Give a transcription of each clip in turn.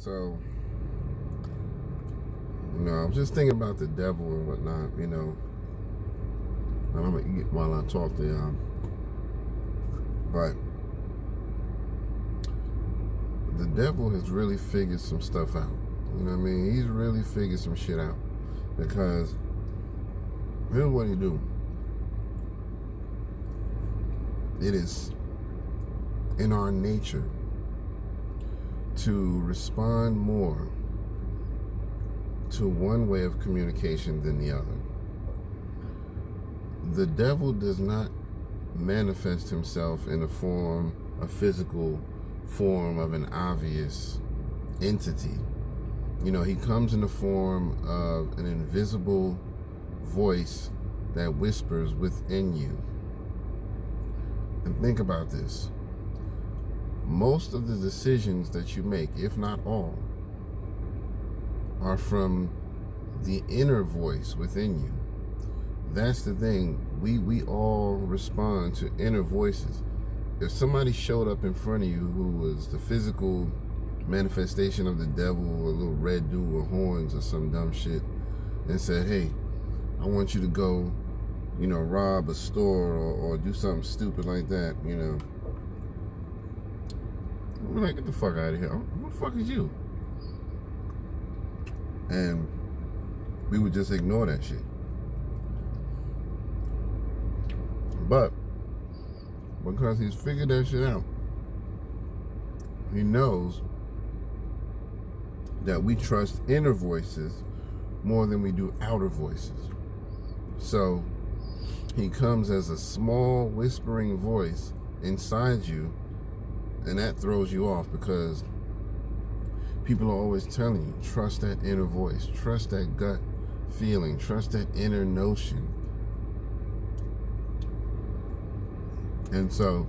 So, I'm just thinking about the devil and whatnot, and I'm gonna eat while I talk to y'all. But the devil has really figured some stuff out. You know what I mean? He's really figured some shit out. Because here's what he do. It is in our nature to respond more to one way of communication than the other. The devil does not manifest himself in a physical form of an obvious entity. He comes in the form of an invisible voice that whispers within you. And think about this. Most of the decisions that you make, if not all, are from the inner voice within you. That's the thing. We all respond to inner voices. If somebody showed up in front of you who was the physical manifestation of the devil, a little red dude with horns or some dumb shit, and said, hey, I want you to go, rob a store or do something stupid like that, we're like, get the fuck out of here. Who the fuck is you? And we would just ignore that shit. But because he's figured that shit out, he knows that we trust inner voices more than we do outer voices. So he comes as a small whispering voice inside you, and that throws you off because people are always telling you, trust that inner voice, trust that gut feeling, trust that inner notion. And so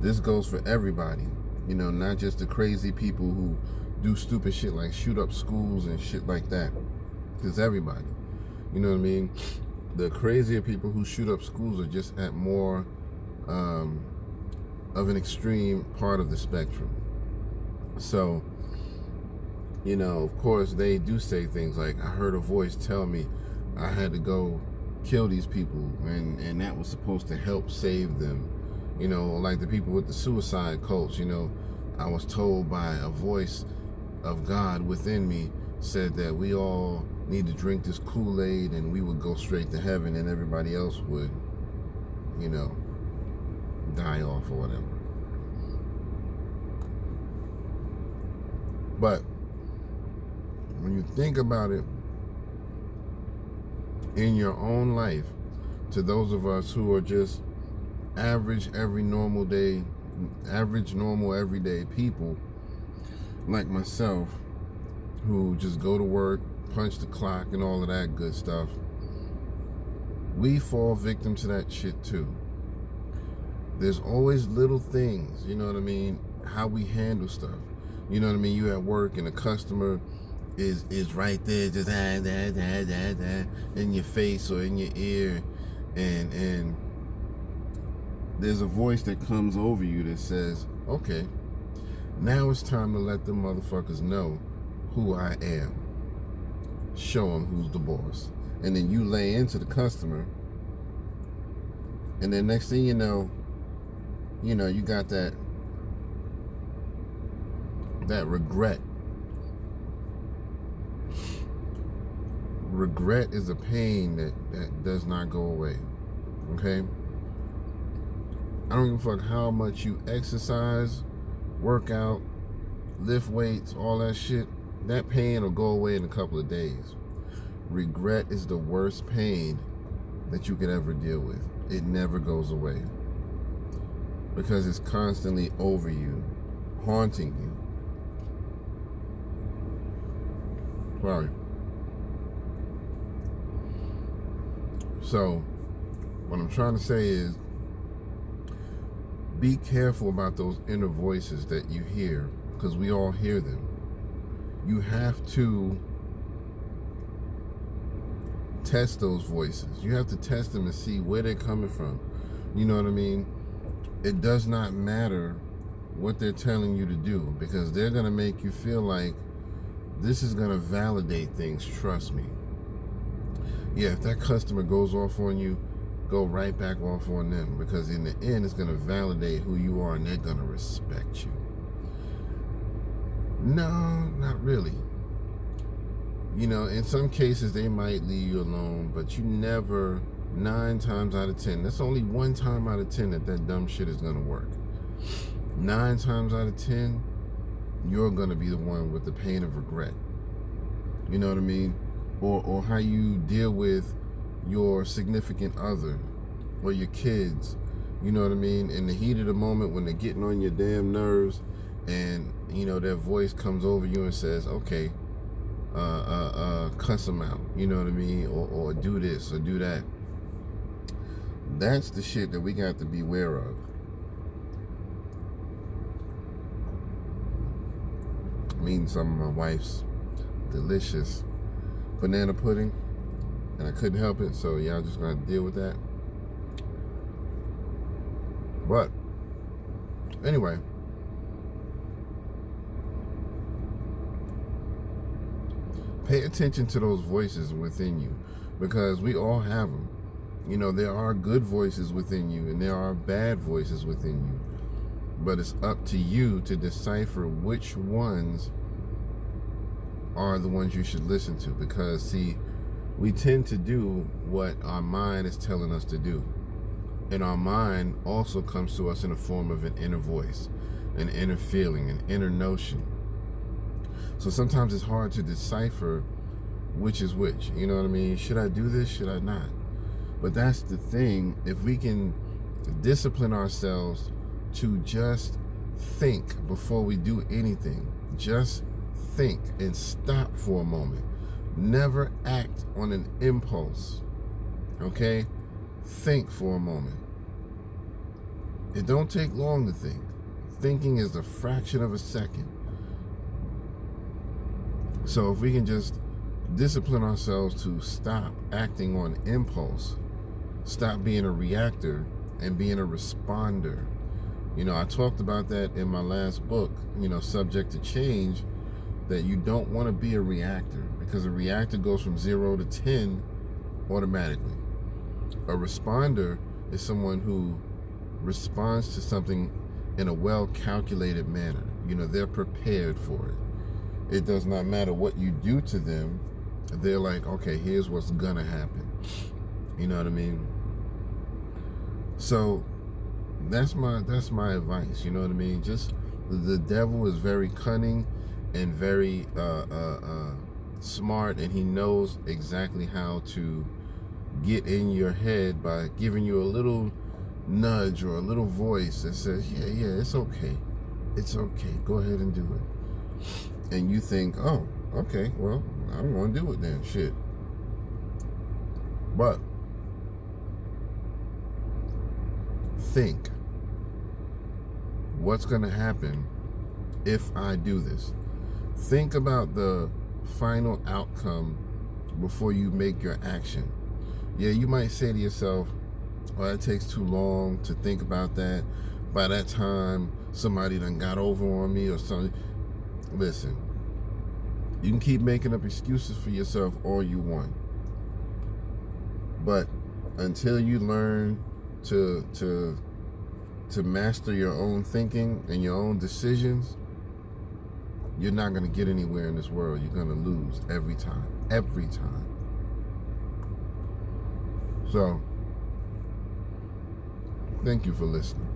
this goes for everybody, not just the crazy people who do stupid shit like shoot up schools and shit like that. It's everybody. You know what I mean? The crazier people who shoot up schools are just at more of an extreme part of the spectrum. So, of course, they do say things like, I heard a voice tell me I had to go kill these people, and that was supposed to help save them. Like the people with the suicide cults, I was told by a voice of God within me said that we all need to drink this Kool-Aid and we would go straight to heaven and everybody else would, die off or whatever. But when you think about it in your own life, to those of us who are just average, normal, everyday people like myself, who just go to work, punch the clock and all of that good stuff, we fall victim to that shit too. There's always little things, how we handle stuff. You at work and the customer is right there, just in your face or in your ear, and there's a voice that comes over you that says, okay, now it's time to let them motherfuckers know who I am. Show them who's the boss. And then you lay into the customer, and then next thing you know, you got that regret. Regret is a pain that does not go away. Okay? I don't give a fuck how much you exercise, work out, lift weights, all that shit. That pain will go away in a couple of days. Regret is the worst pain that you could ever deal with. It never goes away. Because it's constantly over you, haunting you. Sorry. So, what I'm trying to say is, be careful about those inner voices that you hear, because we all hear them. You have to test those voices. You have to test them and see where they're coming from. You know what I mean? It does not matter what they're telling you to do, because they're going to make you feel like this is going to validate things. Trust me. Yeah, if that customer goes off on you, go right back off on them, because in the end, it's going to validate who you are and they're going to respect you. No, not really. You know, in some cases, they might leave you alone, but you never, 9 times out of 10, that's only 1 time out of 10 that dumb shit is going to work. 9 times out of 10, you're going to be the one with the pain of regret. You know what I mean? Or how you deal with your significant other or your kids. You know what I mean? In the heat of the moment when they're getting on your damn nerves and, you know, their voice comes over you and says, okay, cuss them out. You know what I mean? Or do this or do that. That's the shit that we got to be aware of. I'm eating some of my wife's delicious banana pudding, and I couldn't help it, so y'all just gonna deal with that. But anyway, pay attention to those voices within you, because we all have them. You know, there are good voices within you and there are bad voices within you, but it's up to you to decipher which ones are the ones you should listen to. Because see, we tend to do what our mind is telling us to do, and our mind also comes to us in the form of an inner voice, an inner feeling, an inner notion. So sometimes it's hard to decipher which is which. You know what I mean? Should I do this? Should I not? But that's the thing. If we can discipline ourselves to just think before we do anything, just think and stop for a moment. Never act on an impulse. Okay? Think for a moment. It don't take long to think. Thinking is a fraction of a second. So if we can just discipline ourselves to stop acting on impulse, stop being a reactor and being a responder. You know, I talked about that in my last book, you know, Subject to Change, that you don't want to be a reactor, because a reactor goes from 0 to 10 automatically. A responder is someone who responds to something in a well-calculated manner. You know, they're prepared for it. It does not matter what you do to them. They're like, okay, here's what's gonna happen. You know what I mean? So that's my advice. You know what I mean? Just, the devil is very cunning and very smart, and he knows exactly how to get in your head by giving you a little nudge or a little voice that says, yeah, it's okay, go ahead and do it. And you think, oh, okay, well, I'm gonna do it then, shit. But think, what's gonna happen if I do this? Think about the final outcome before you make your action. Yeah, you might say to yourself, well, it takes too long to think about that. By that time, somebody done got over on me or something. Listen, you can keep making up excuses for yourself all you want, but until you learn to master your own thinking and your own decisions, you're not going to get anywhere in this world. You're going to lose every time. So, thank you for listening.